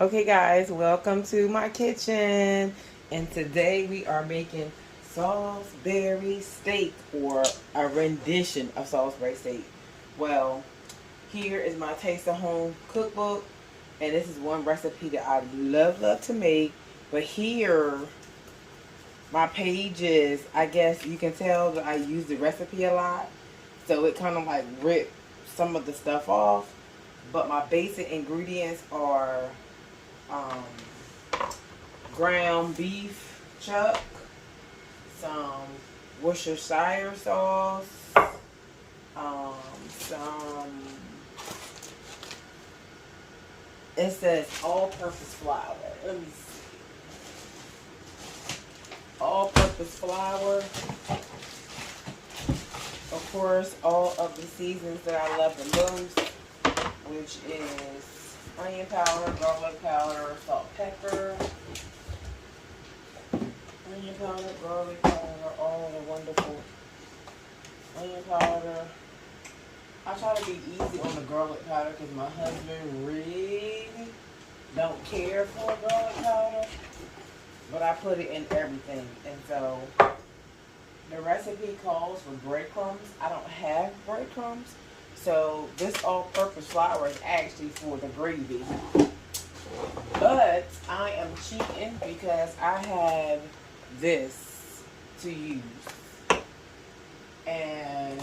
Okay guys, welcome to my kitchen, and today we are making Salisbury steak, or a rendition of Salisbury steak. Well, here is my Taste of Home cookbook, and this is one recipe that I love to make. But here, my pages, I guess you can tell that I use the recipe a lot, so it kind of like ripped some of the stuff off. But my basic ingredients are um, ground beef chuck, some Worcestershire sauce, some, it says all-purpose flour. Let me see. All-purpose flour. Of course, all of the seasons that I love the most, which is onion powder, garlic powder, salt, pepper, onion powder, garlic powder, all the wonderful onion powder. I try to be easy on the garlic powder because my husband really don't care for garlic powder, but I put it in everything. And so the recipe calls for breadcrumbs. I don't have breadcrumbs, so this all-purpose flour is actually for the gravy. But I am cheating because I have this to use. And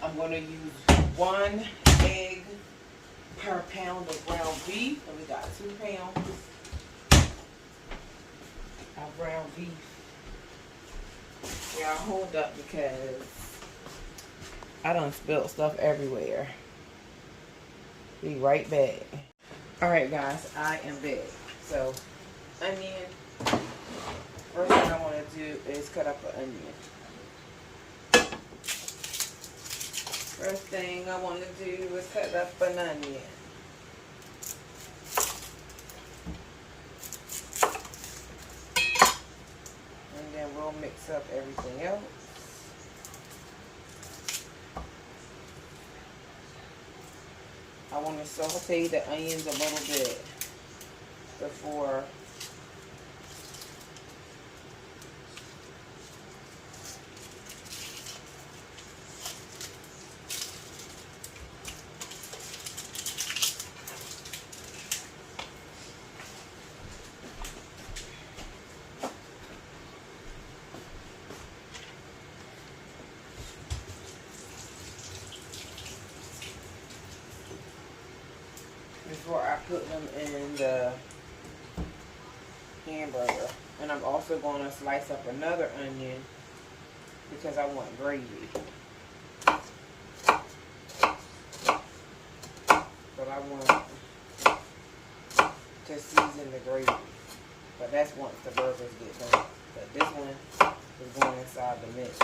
I'm going to use 1 egg per pound of ground beef. And we got 2 pounds of ground beef. Yeah, hold up because I done spilled stuff everywhere. Be right back. Alright guys, I am back. So, onion. First thing I want to do is cut up an onion. First thing I want to do is cut up an onion. And then we'll mix up everything else. I want to saute the onions a little bit before I put them in the hamburger. And I'm also going to slice up another onion because I want gravy. But I want to season the gravy. But that's once the burgers get done. But this one is going inside the mix.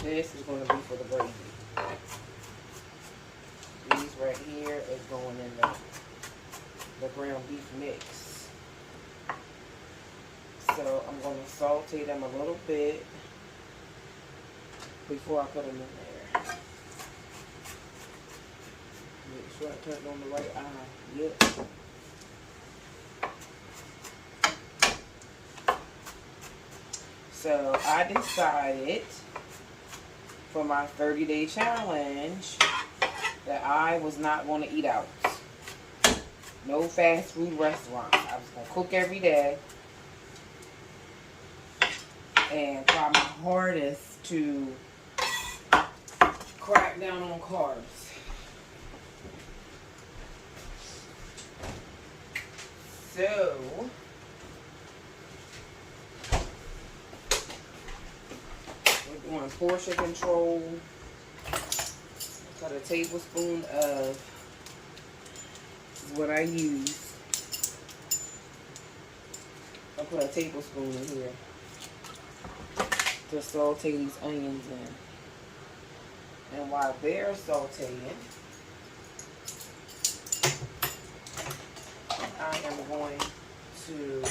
This is going to be for the gravy. These right here is going in the ground beef mix. So I'm going to saute them a little bit before I put them in there. Make sure I turn on the right eye. Yep. So I decided for my 30-day challenge that I was not going to eat out. No fast food restaurants. I was going to cook every day and try my hardest to crack down on carbs. So we're doing portion control. Cut a tablespoon of what I use. I put a tablespoon in here to saute these onions in. And while they're sauteing, I am going to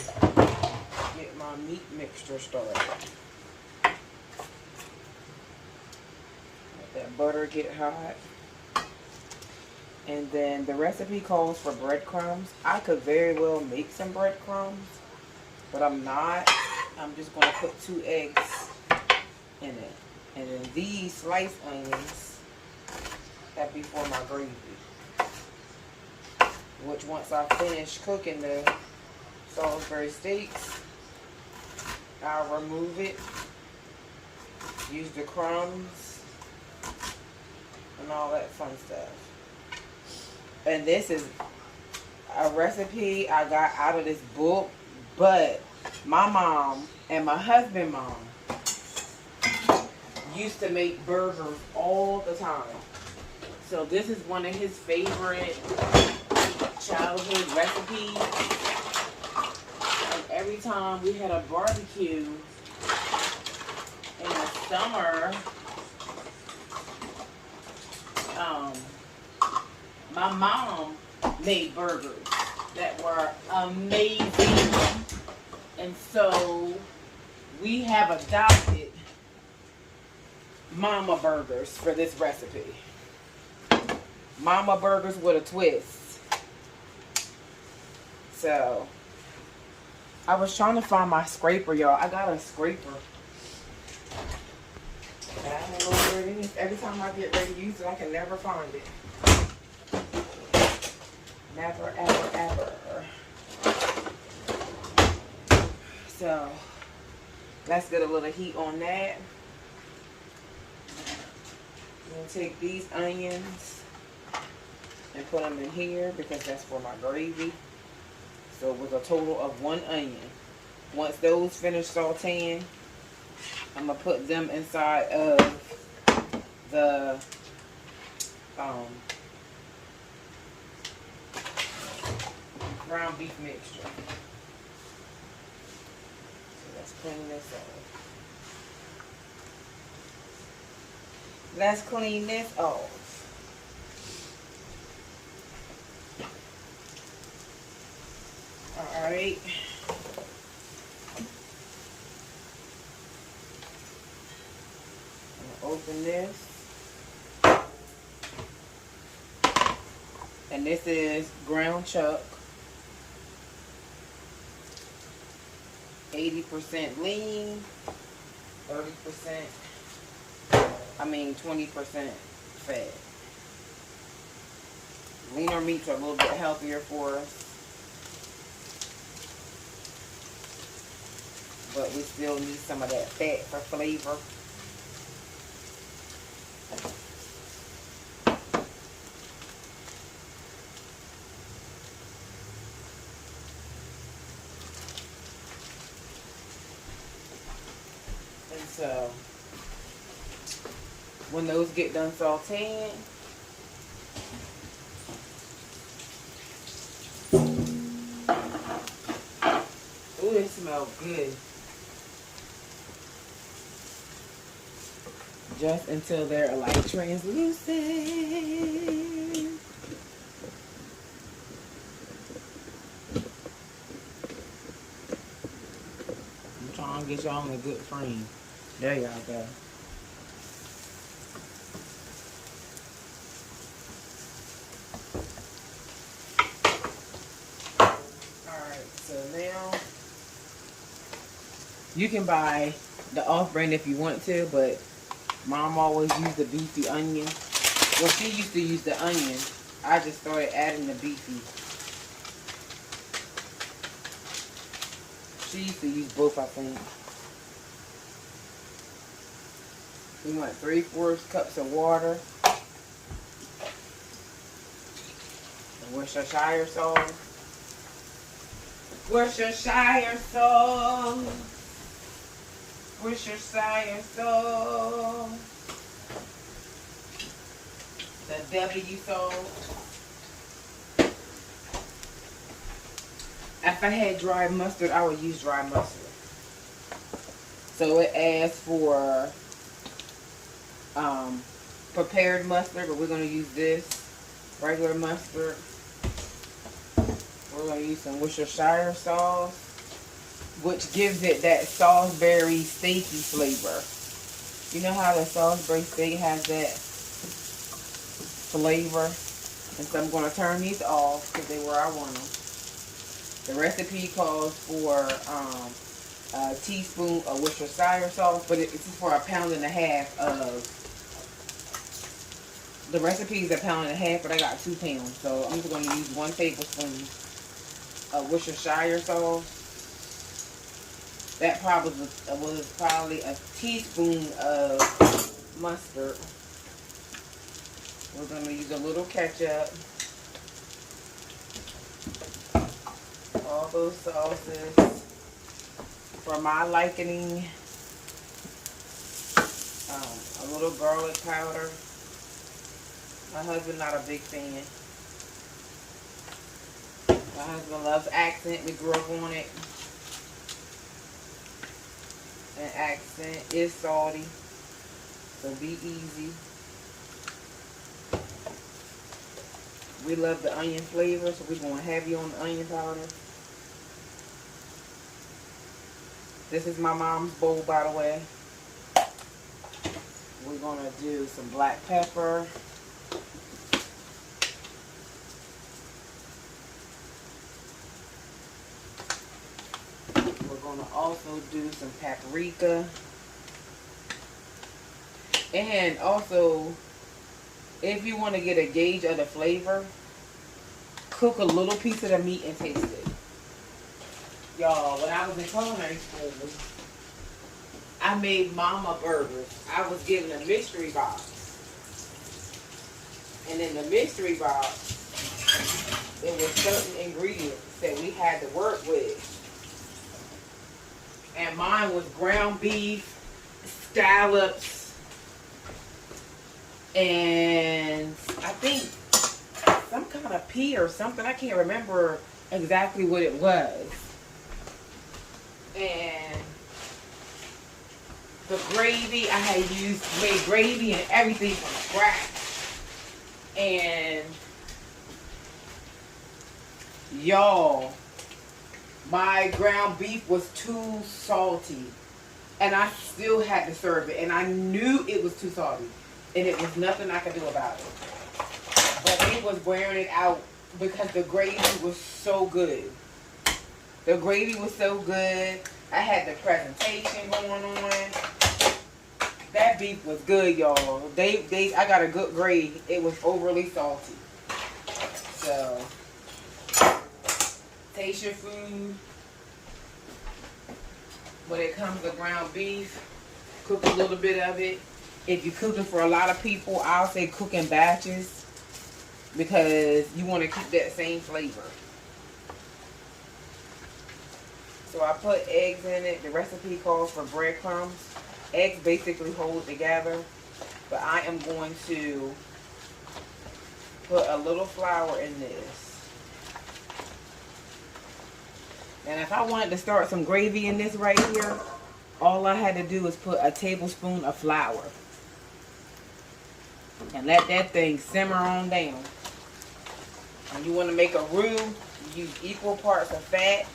get my meat mixture started. Let that butter get hot. And then the recipe calls for breadcrumbs. I could very well make some breadcrumbs, but I'm not. I'm just going to put 2 eggs in it. And then these sliced onions have be for my gravy. Which once I finish cooking the Salisbury steaks, I'll remove it, use the crumbs, and all that fun stuff. And this is a recipe I got out of this book, but my mom and my husband's mom used to make burgers all the time. So this is one of his favorite childhood recipes. And every time we had a barbecue in the summer, my mom made burgers that were amazing. And so we have adopted Mama Burgers for this recipe. Mama Burgers with a twist. So I was trying to find my scraper, y'all. I got a scraper. And I don't know where it is. Every time I get ready to use it, I can never find it. Never, ever, ever. So let's get a little heat on that. I'm going to take these onions and put them in here because that's for my gravy. So with a total of 1 onion. Once those finish sauteing, I'm going to put them inside of the ground beef mixture. So let's clean this off. Let's clean this off. Alright. I'm going to open this. And this is ground chuck. 80% lean, 30%, 20% fat. Leaner meats are a little bit healthier for us. But we still need some of that fat for flavor. And so, when those get done sauteing, ooh, it smells good. Just until they're like translucent. I'm trying to get y'all in a good frame. There y'all go. Alright, so now you can buy the off-brand if you want to, but Mom always used the beefy onion. Well, she used to use the onion. I just started adding the beefy. She used to use both, I think. We want 3/4 cups of water. And Worcestershire sauce. Worcestershire sauce. Worcestershire sauce. The W sauce. If I had dry mustard, I would use dry mustard. So it asks for prepared mustard, but we're going to use this regular mustard. We're going to use some Worcestershire sauce, which gives it that Salisbury steaky flavor. You know how the Salisbury steak has that flavor? And so I'm going to turn these off because they were where I want them. The recipe calls for a teaspoon of Worcestershire sauce, but it's for 1.5 pounds of. The recipe is 1.5 pounds, but I got 2 pounds, so I'm just going to use 1 tablespoon of Worcestershire sauce. That probably was probably a teaspoon of mustard. We're going to use a little ketchup. All those sauces for my liking. A little garlic powder. My husband not a big fan. My husband loves accent. We grew up on it. And accent is salty, so be easy. We love the onion flavor, so we're going to have you on the onion powder. This is my mom's bowl, by the way. We're going to do some black pepper. We're going to also do some paprika. And also, if you want to get a gauge of the flavor, cook a little piece of the meat and taste it. Y'all, when I was in culinary school, I made mama burgers. I was given a mystery box. And in the mystery box, there were certain ingredients that we had to work with. And mine was ground beef, scallops, and I think some kind of pea or something. I can't remember exactly what it was. And the gravy, I had made gravy and everything from scratch. And y'all, my ground beef was too salty. And I still had to serve it. And I knew it was too salty. And it was nothing I could do about it. But it was wearing it out because the gravy was so good. The gravy was so good. I had the presentation going on. That beef was good, y'all. I got a good grade. It was overly salty. So, taste your food. When it comes to ground beef, cook a little bit of it. If you're cooking for a lot of people, I'll say cook in batches because you want to keep that same flavor. So I put eggs in it. The recipe calls for breadcrumbs. Eggs basically hold together, but I am going to put a little flour in this. And if I wanted to start some gravy in this right here, all I had to do was put a tablespoon of flour. And let that thing simmer on down. And you want to make a roux, you use equal parts of fat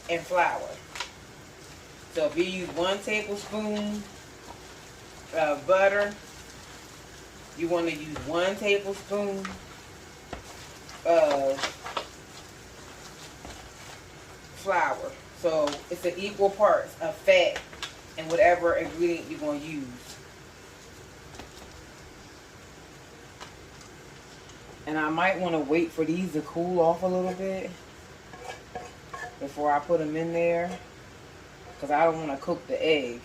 and flour. So if you use 1 tablespoon of butter, you want to use 1 tablespoon of flour. So it's an equal parts of fat and whatever ingredient you're going to use. And I might want to wait for these to cool off a little bit before I put them in there, because I don't want to cook the egg.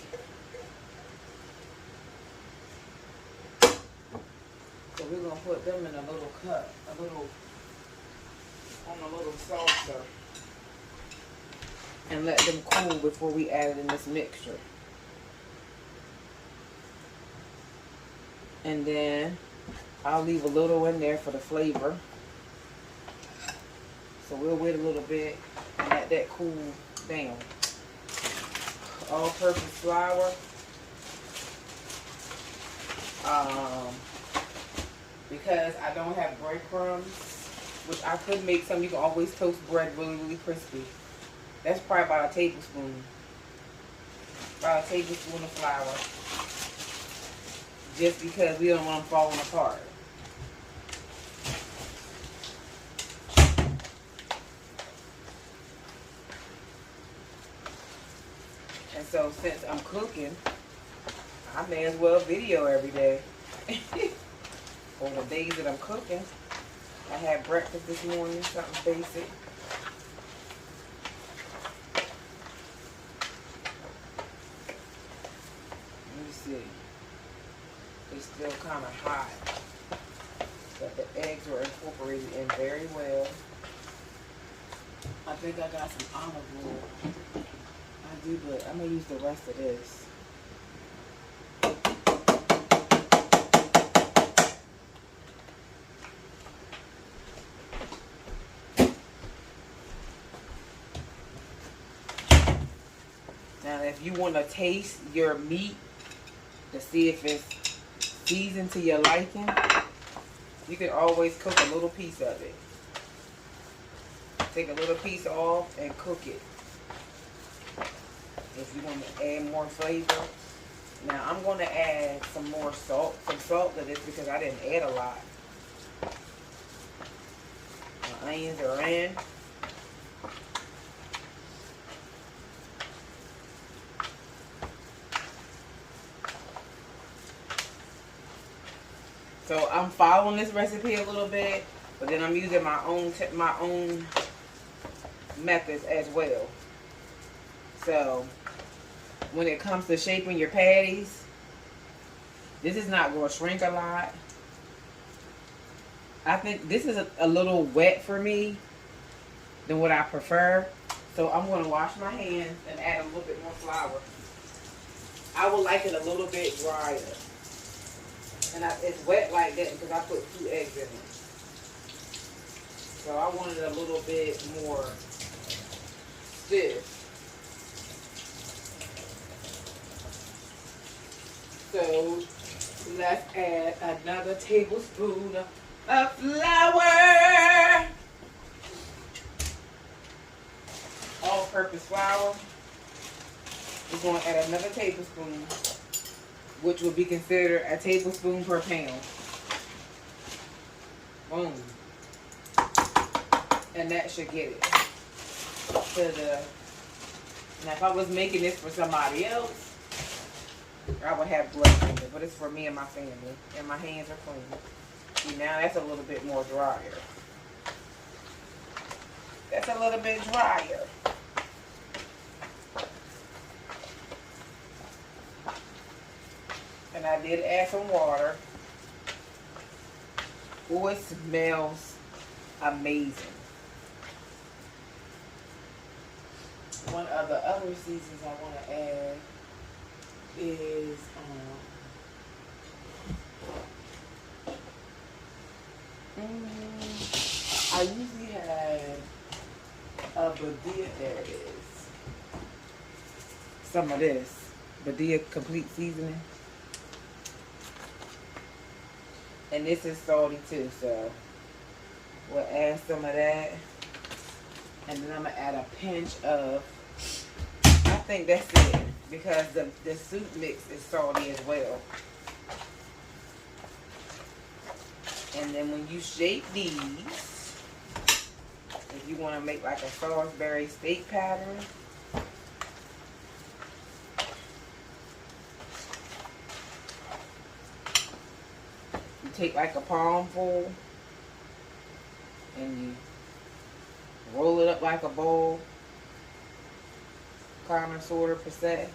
So we're going to put them in a little cup, on a little saucer, and let them cool before we add it in this mixture. And then I'll leave a little in there for the flavor. So we'll wait a little bit and let that cool down. All-purpose flour. Because I don't have breadcrumbs, which I could make some. You can always toast bread really, really crispy. That's probably about a tablespoon. About a tablespoon of flour. Just because we don't want them falling apart. And so since I'm cooking, I may as well video every day. For the days that I'm cooking. I had breakfast this morning, something basic. Let me see. It's still kind of hot. But the eggs were incorporated in very well. I think I got some olive oil. I do, but I'm going to use the rest of this. Now, if you want to taste your meat to see if it's seasoned to your liking, you can always cook a little piece of it. Take a little piece off and cook it. If you want to add more flavor. Now, I'm going to add some more salt. Some salt to this because I didn't add a lot. My onions are in. So I'm following this recipe a little bit, but then I'm using my own methods as well. So when it comes to shaping your patties, this is not going to shrink a lot. I think this is a little wet for me than what I prefer. So I'm going to wash my hands and add a little bit more flour. I would like it a little bit drier. And it's wet like that because I put 2 eggs in it. So I wanted a little bit more stiff. So let's add another tablespoon of flour. All-purpose flour. We're going to add another tablespoon, which will be considered a tablespoon per pound. Boom. And that should get it to the... Now, if I was making this for somebody else, I would have gloves in it, but it's for me and my family, and my hands are clean. See, now that's a little bit more drier. That's a little bit drier. And I did add some water. Oh, it smells amazing. One of the other seasons I want to add is I usually have a Badia. There it is. Some of this Badia complete seasoning. And this is salty too, so we'll add some of that. And then I'm going to add a pinch of, I think that's it, because the soup mix is salty as well. And then when you shape these, if you want to make like a Salisbury steak pattern, you take like a palmful and you roll it up like a bowl, kind of, sort of, per se.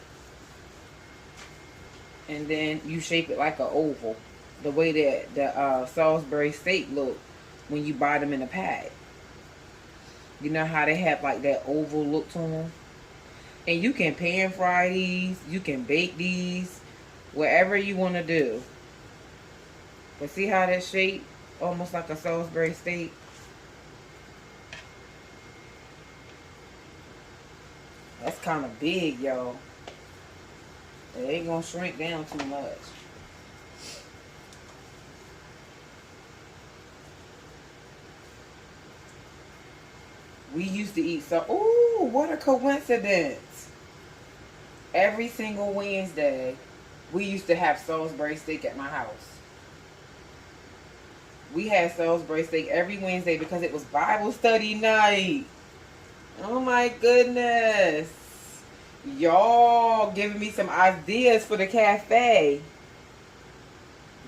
And then you shape it like an oval, the way that the Salisbury steak look when you buy them in a pack. You know how they have like that oval look to them? And you can pan fry these, you can bake these, whatever you want to do. But see how that's shaped? Almost like a Salisbury steak. kind of big, y'all. It ain't gonna shrink down too much. We used to eat so. Ooh, what a coincidence! Every single Wednesday, we used to have Salisbury steak at my house. We had Salisbury steak every Wednesday because it was Bible study night. Oh my goodness. Y'all giving me some ideas for the cafe.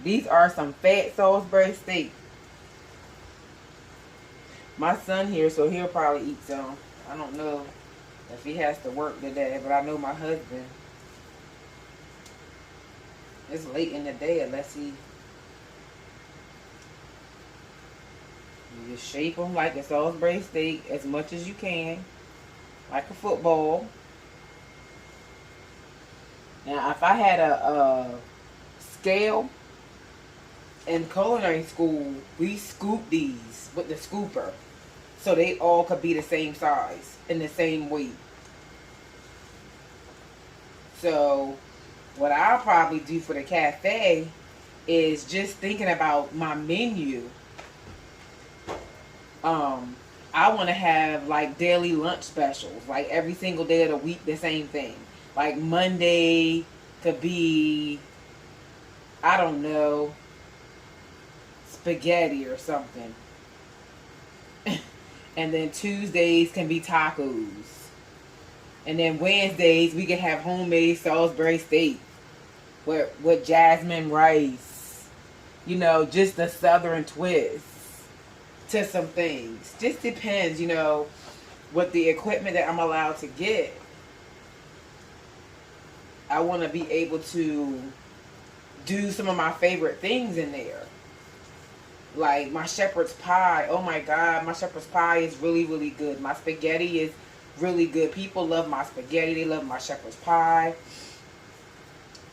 These are some fat Salisbury steak. My son here, so he'll probably eat some. I don't know if he has to work today, but I know my husband. It's late in the day unless he... You just shape them like a Salisbury steak as much as you can. Like a football. Now, if I had a scale in culinary school, we scoop these with the scooper. So they all could be the same size and the same weight. So what I'll probably do for the cafe is just thinking about my menu. I want to have like daily lunch specials, like every single day of the week, the same thing. Like Monday could be, I don't know, spaghetti or something. And then Tuesdays can be tacos. And then Wednesdays we can have homemade Salisbury steak with jasmine rice. You know, just a southern twist to some things. Just depends, you know, what the equipment that I'm allowed to get. I want to be able to do some of my favorite things in there. Like my shepherd's pie. Oh my God, my shepherd's pie is really, really good. My spaghetti is really good. People love my spaghetti. They love my shepherd's pie.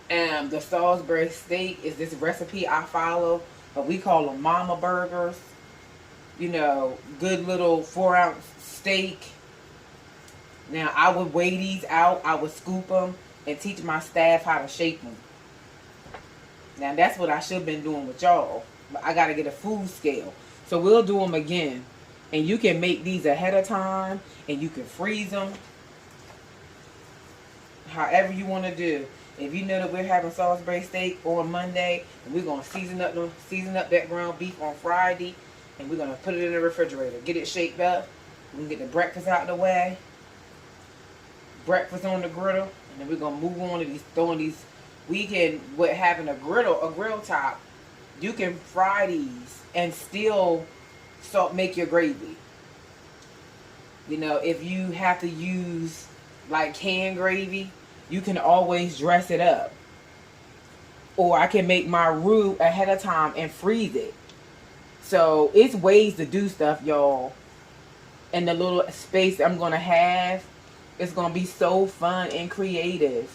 And the Salisbury steak is this recipe I follow. But we call them mama burgers. You know, good little 4-ounce steak. Now, I would weigh these out. I would scoop them and teach my staff how to shape them. Now, that's what I should have been doing with y'all. But I got to get a food scale. So we'll do them again. And you can make these ahead of time. And you can freeze them. However you want to do. If you know that we're having Salisbury steak on Monday. And we're going to season up that ground beef on Friday. And we're going to put it in the refrigerator. Get it shaped up. We can get the breakfast out of the way. Breakfast on the griddle. And then we're going to move on to throwing these. We can, with having a grill top, you can fry these and still make your gravy. You know, if you have to use like canned gravy, you can always dress it up. Or I can make my roux ahead of time and freeze it. So it's ways to do stuff, y'all. And the little space I'm going to have, it's going to be so fun and creative.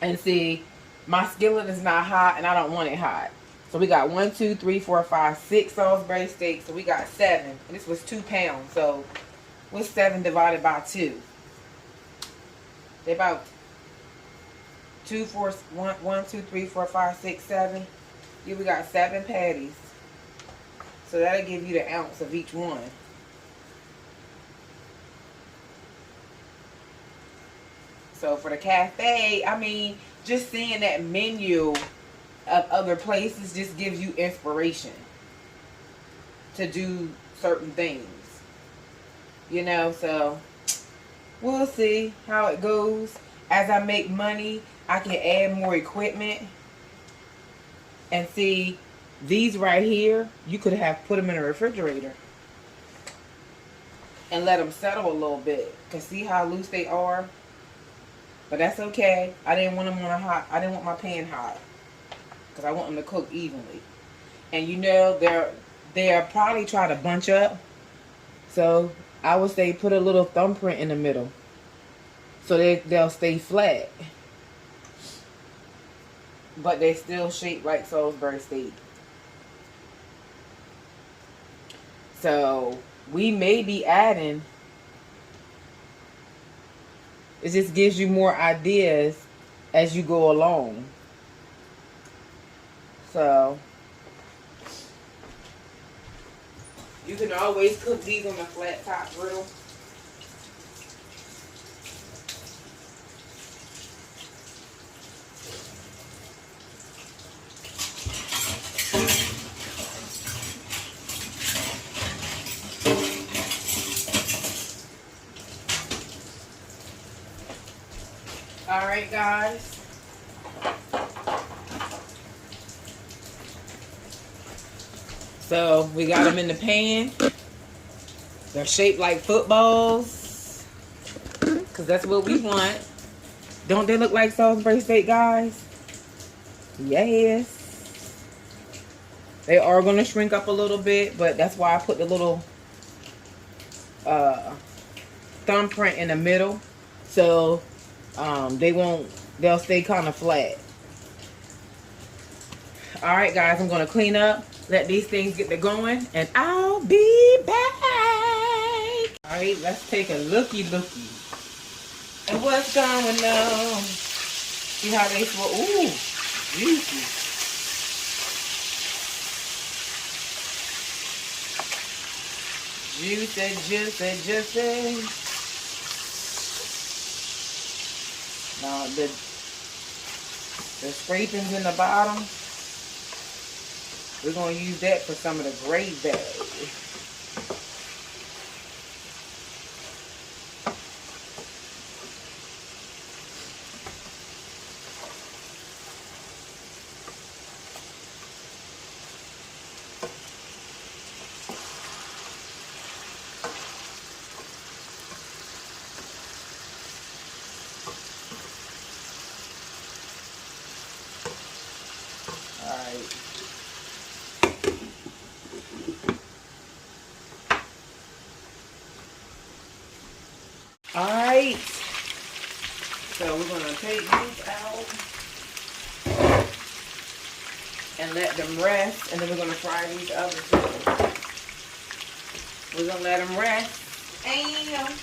And see, my skillet is not hot and I don't want it hot. So we got 1, 2, 3, 4, 5, 6 Salisbury steaks. So we got 7. And this was 2 pounds. So what's 7 divided by 2? They're about 2, 4, 1, 2, 3, 4, 5, 6, 7. Yeah, we got 7 patties. So that'll give you the ounce of each one. So for the cafe, I mean, just seeing that menu of other places just gives you inspiration to do certain things. You know, so we'll see how it goes. As I make money, I can add more equipment. And see, these right here, you could have put them in a refrigerator and let them settle a little bit. Cause see how loose they are. But that's okay. I didn't want them on a hot. I didn't want my pan hot, cause I want them to cook evenly. And you know, they'll probably try to bunch up. So I would say put a little thumbprint in the middle, so they'll stay flat. But they still shape like Salisbury steak. So we may be adding It just gives you more ideas as you go along. So you can always cook these on a flat top griddle. Alright guys. So we got them in the pan. They're shaped like footballs, because that's what we want. Don't they look like Salisbury steak, guys? Yes. They are going to shrink up a little bit, but that's why I put the little thumbprint in the middle. So they'll stay kind of flat. Alright guys, I'm going to clean up, let these things get to going, and I'll be back. Alright, let's take a looky. And what's going on? See how they swell? Ooh, juicy. Juicy. Now the scrapings in the bottom, we're going to use that for some of the gravy. Alright, so we're going to take these out and let them rest, and then we're going to fry these others too. We're going to let them rest. And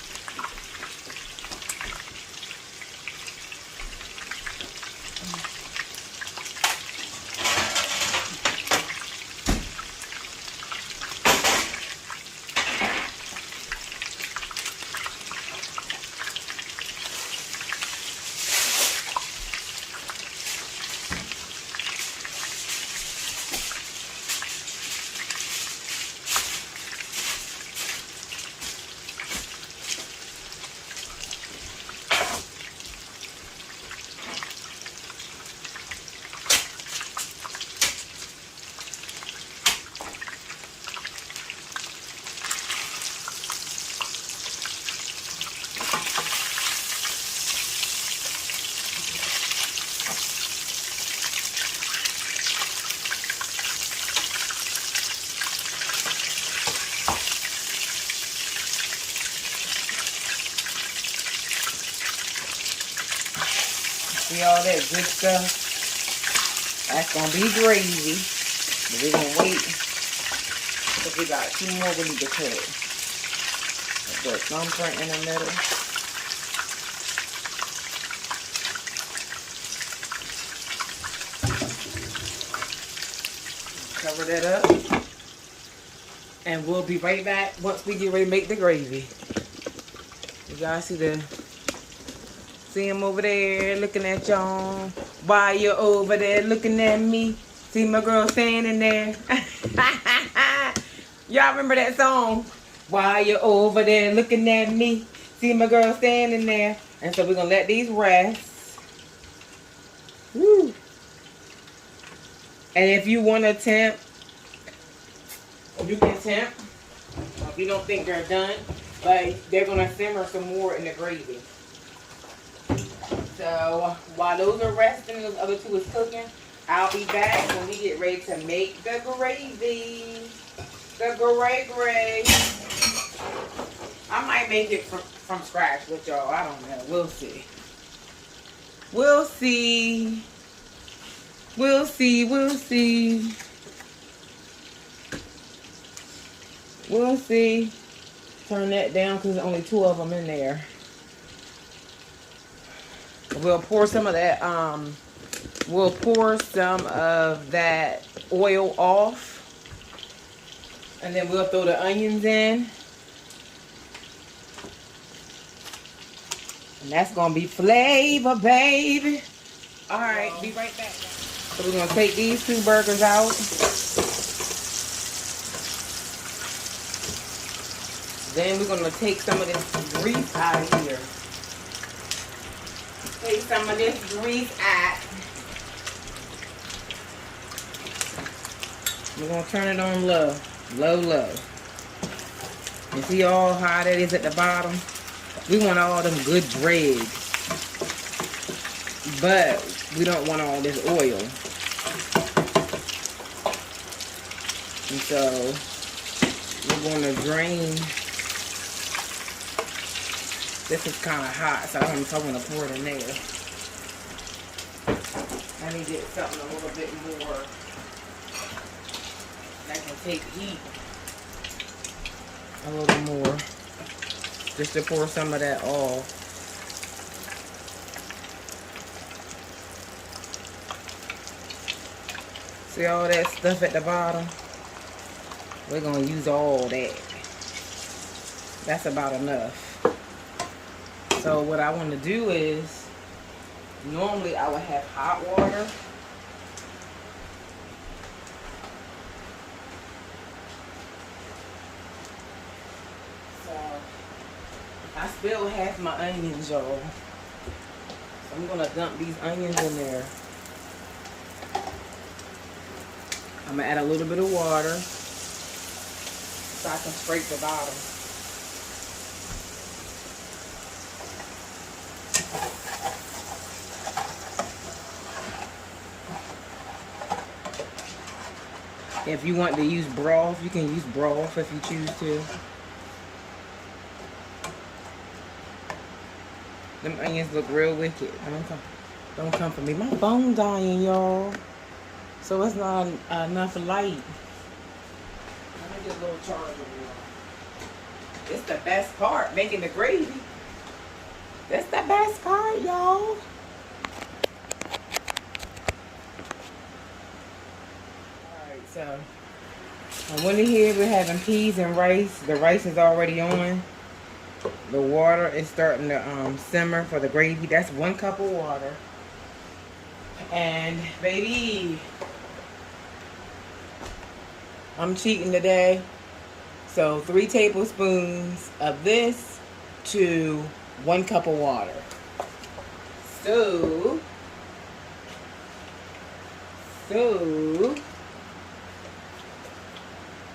see all that good stuff? That's going to be gravy. But we're going to wait because we got 2 more we need to cook. Put thumbprint in the middle. Cover that up. And we'll be right back once we get ready to make the gravy. You guys see him over there looking at y'all. While you're over there looking at me. See my girl standing there. Y'all remember that song? While you're over there looking at me. See my girl standing there. And so we're going to let these rest. Woo. And if you want to temp, you can temp. If you don't think they're done. But they're going to simmer some more in the gravy. So while those are resting, those other 2 is cooking, I'll be back when we get ready to make the gravy. The gravy. I might make it from scratch with y'all. I don't know. We'll see. We'll see. We'll see. We'll see. We'll see. Turn that down because there's only 2 of them in there. We'll pour some of that, we'll pour some of that oil off. And then we'll throw the onions in. And that's gonna be flavor, baby. All right, be right back. So we're gonna take these 2 burgers out. Then we're gonna take some of this grease out of here. Take some of this grease out. We're gonna turn it on low, low. You see all how that is at the bottom? We want all them good dregs, but we don't want all this oil. And so we're gonna drain. This is kind of hot, so I'm gonna pour it in there. Let me get something a little bit more that can take heat. A little more. Just to pour some of that off. See all that stuff at the bottom? We're gonna use all that. That's about enough. So what I want to do is, normally I would have hot water. So I still have my onions, y'all. So I'm gonna dump these onions in there. I'm gonna add a little bit of water so I can scrape the bottom. If you want to use broth, you can use broth if you choose to. Them onions look real wicked. Don't come for me. My phone dying, y'all. So it's not enough light. Let me get a little charger, y'all. It's the best part, making the gravy. That's the best part, y'all. Alright, so I went in here, we're having peas and rice. The rice is already on. The water is starting to simmer for the gravy. That's 1 cup of water. And baby, I'm cheating today. So 3 tablespoons of this to 1 cup of water. So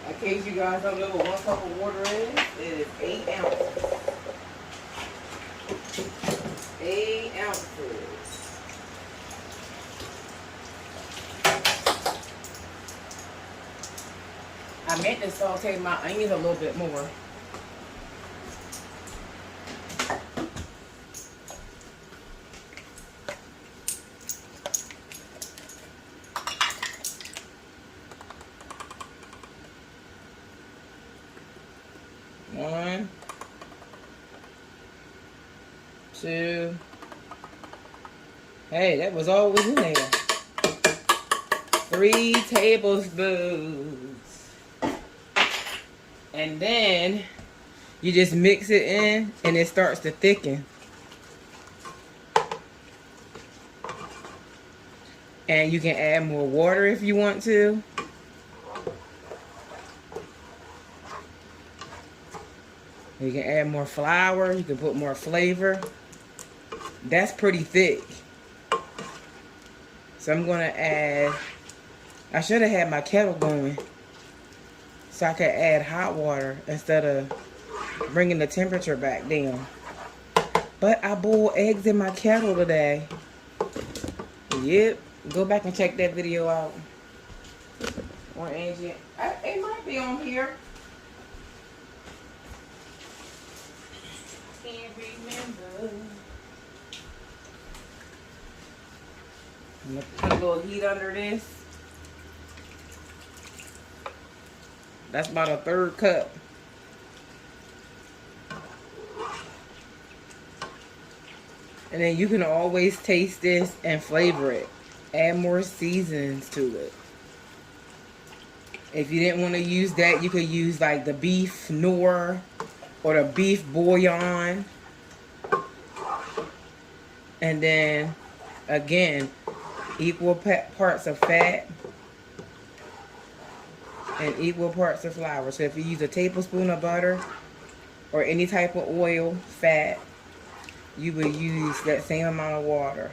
in case you guys don't know what 1 cup of water is, it is 8 ounces. 8 ounces. I meant to saute my onions a little bit more. One, 2. Hey, that was all was in there. 3 tablespoons. And then you just mix it in and it starts to thicken. And you can add more water if you want to. You can add more flour. You can put more flavor. That's pretty thick. So I'm going to add, I should have had my kettle going so I could add hot water instead of bringing the temperature back down. But I boiled eggs in my kettle today. Yep. Go back and check that video out. Or Angie. It might be on here. Can't remember. I'm going to put a little heat under this. That's about a 1/3 cup. And then you can always taste this and flavor it. Add more seasons to it. If you didn't want to use that, you could use like the beef noir or the beef bouillon. And then, again, equal parts of fat and equal parts of flour. So if you use a tablespoon of butter or any type of oil, fat, you will use that same amount of water.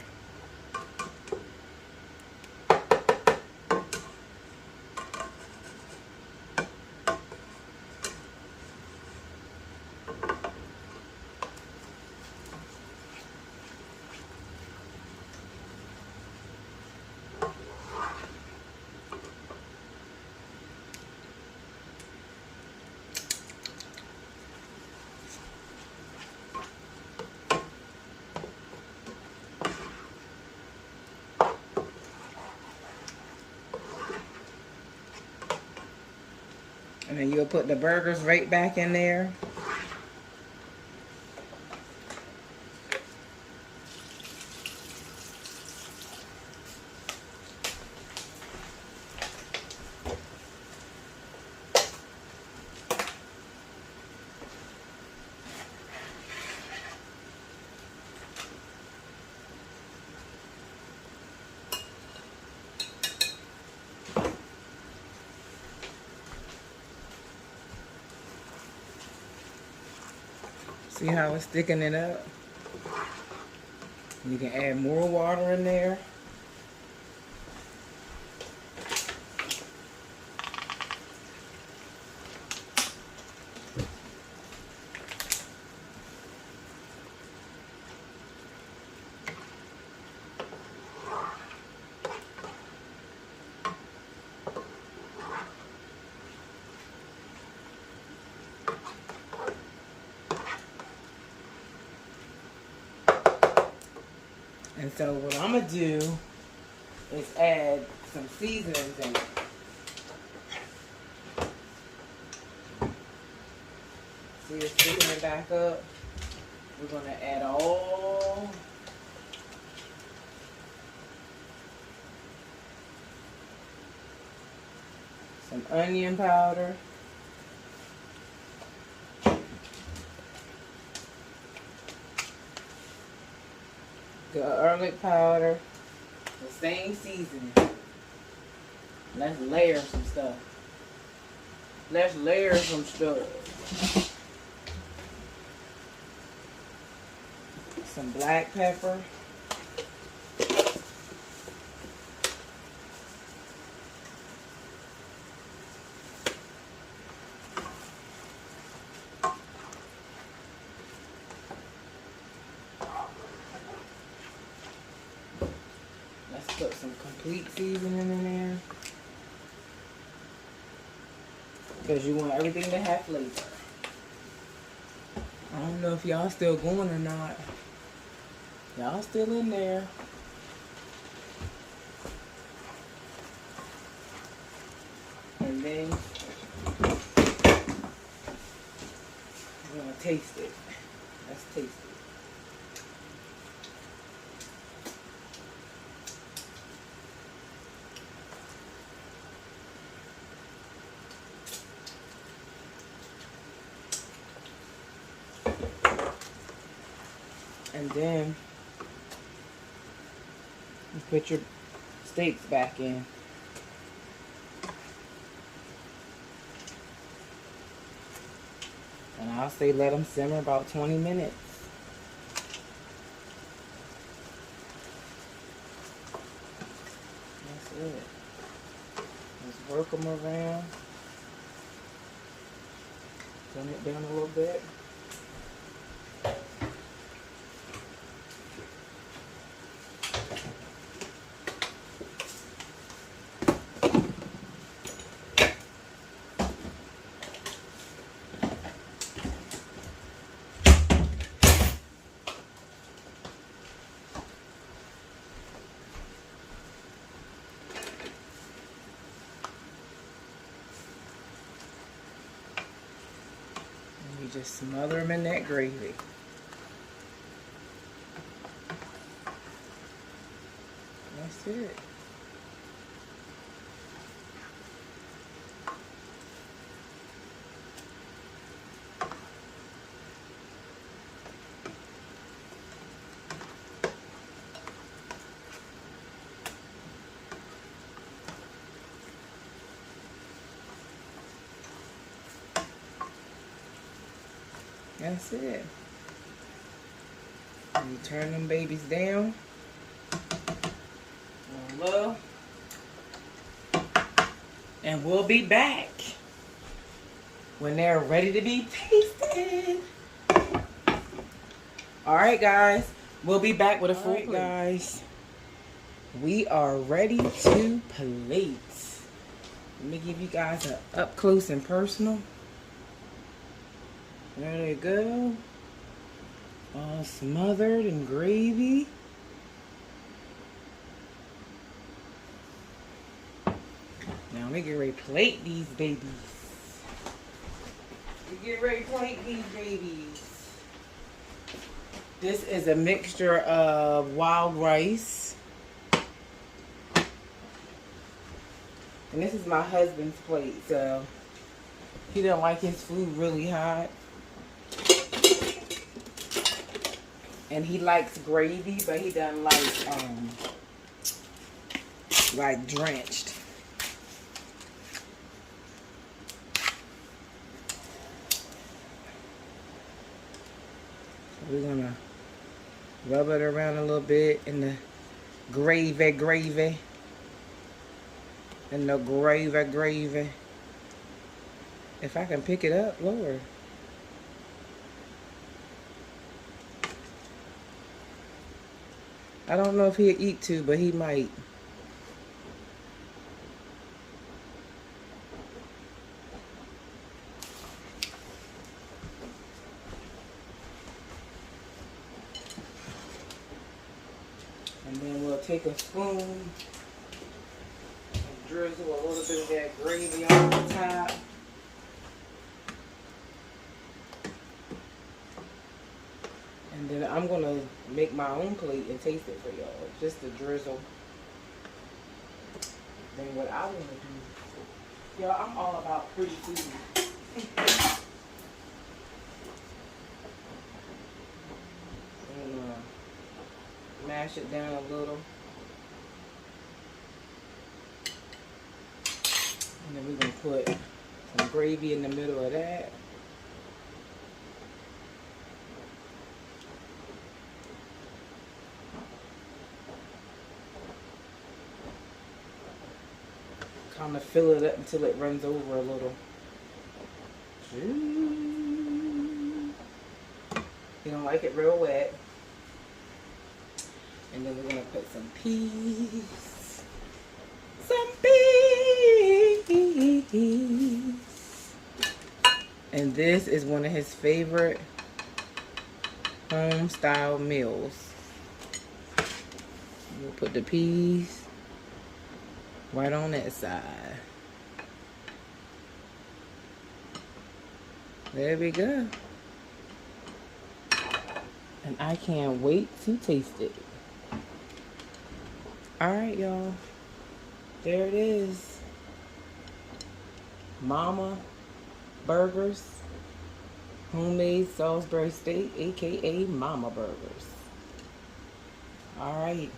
And then you'll put the burgers right back in there. See how it's thickening it up? You can add more water in there. And so what I'm going to do is add some seasonings in it. See, it's thickening it back up. We're going to add all some onion powder. Garlic powder, the same seasoning. Let's layer some stuff. Let's layer some stuff. Some black pepper. Put some complete seasoning in there because you want everything to have flavor. I don't know if y'all still going or not. Y'all still in there. And then we're gonna taste it. Let's taste it. And then you put your steaks back in. And I'll say let them simmer about 20 minutes. That's it. Just work them around. Turn it down a little bit. Just smother them in that gravy. That's it. That's it. You turn them babies down. Low. And we'll be back when they're ready to be tasted. Alright guys, we'll be back with a full plate. Guys, we are ready to plate. Let me give you guys an up close and personal. There they go. All smothered in gravy. Now we get ready to plate these babies. We get ready to plate these babies. This is a mixture of wild rice. And this is my husband's plate, so he doesn't like his food really hot. And he likes gravy, but he doesn't like drenched. So we're gonna rub it around a little bit in the gravy. And the gravy. If I can pick it up, Lord. I don't know if he'll eat too, but he might. And then we'll take a spoon and drizzle a little bit of that gravy on the top. And then I'm going to make my own plate and taste it for y'all. Just to drizzle. Then what I want to do, y'all, I'm all about pretty food. And mash it down a little. And then we're going to put some gravy in the middle of that. Kind of fill it up until it runs over a little. You don't like it real wet. And then we're going to put some peas. Some peas. And this is one of his favorite home style meals. We'll put the peas right on that side. There we go. And I can't wait to taste it. Alright, y'all. There it is. Mama Burgers. Homemade Salisbury Steak, aka Mama Burgers. Alright.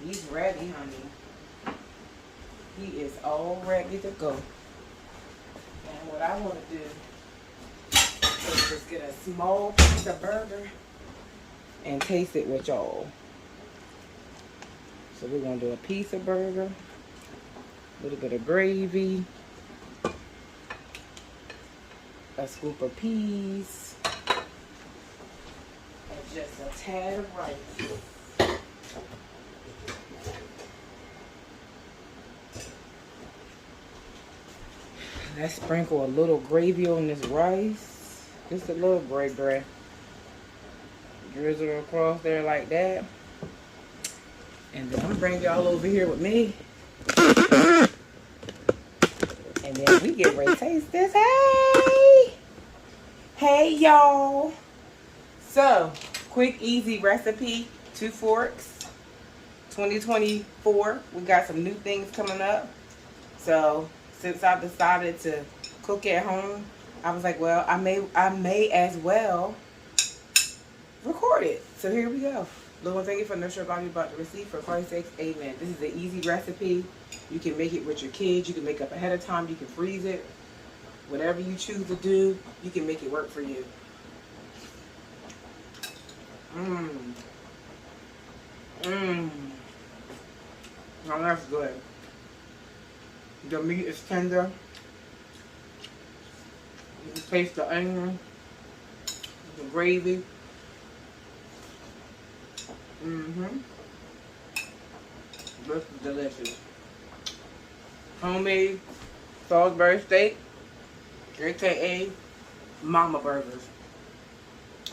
He's ready, honey. He is all ready to go. And what I want to do is just get a small piece of burger and taste it with y'all. So we're going to do a piece of burger, a little bit of gravy, a scoop of peas, and just a tad of rice. Let's sprinkle a little gravy on this rice. Just a little gravy. Drizzle across there like that. And then I'm gonna bring y'all over here with me. And then we get ready to taste this. Hey! Hey, y'all. So, quick, easy recipe. 2 forks. 2024, we got some new things coming up. So since I decided to cook at home, I was like, well, I may as well record it. So here we go. Lord, thank you for nurture body about to receive. For Christ's sake, amen. This is an easy recipe. You can make it with your kids. You can make up ahead of time. You can freeze it. Whatever you choose to do, you can make it work for you. Now that's good. The meat is tender. You can taste the onion, the gravy. This is delicious. Homemade Salisbury Steak, aka Mama Burgers.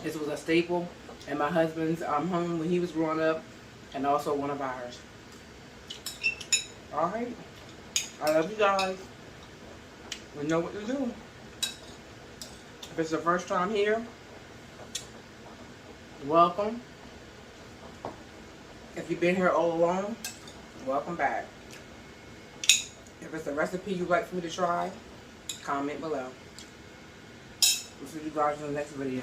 This was a staple in my husband's home when he was growing up, and also one of ours. Alright. I love you guys. We know what to do. If it's the first time here, welcome. If you've been here all along, welcome back. If it's a recipe you'd like for me to try, comment below. We'll see you guys in the next video.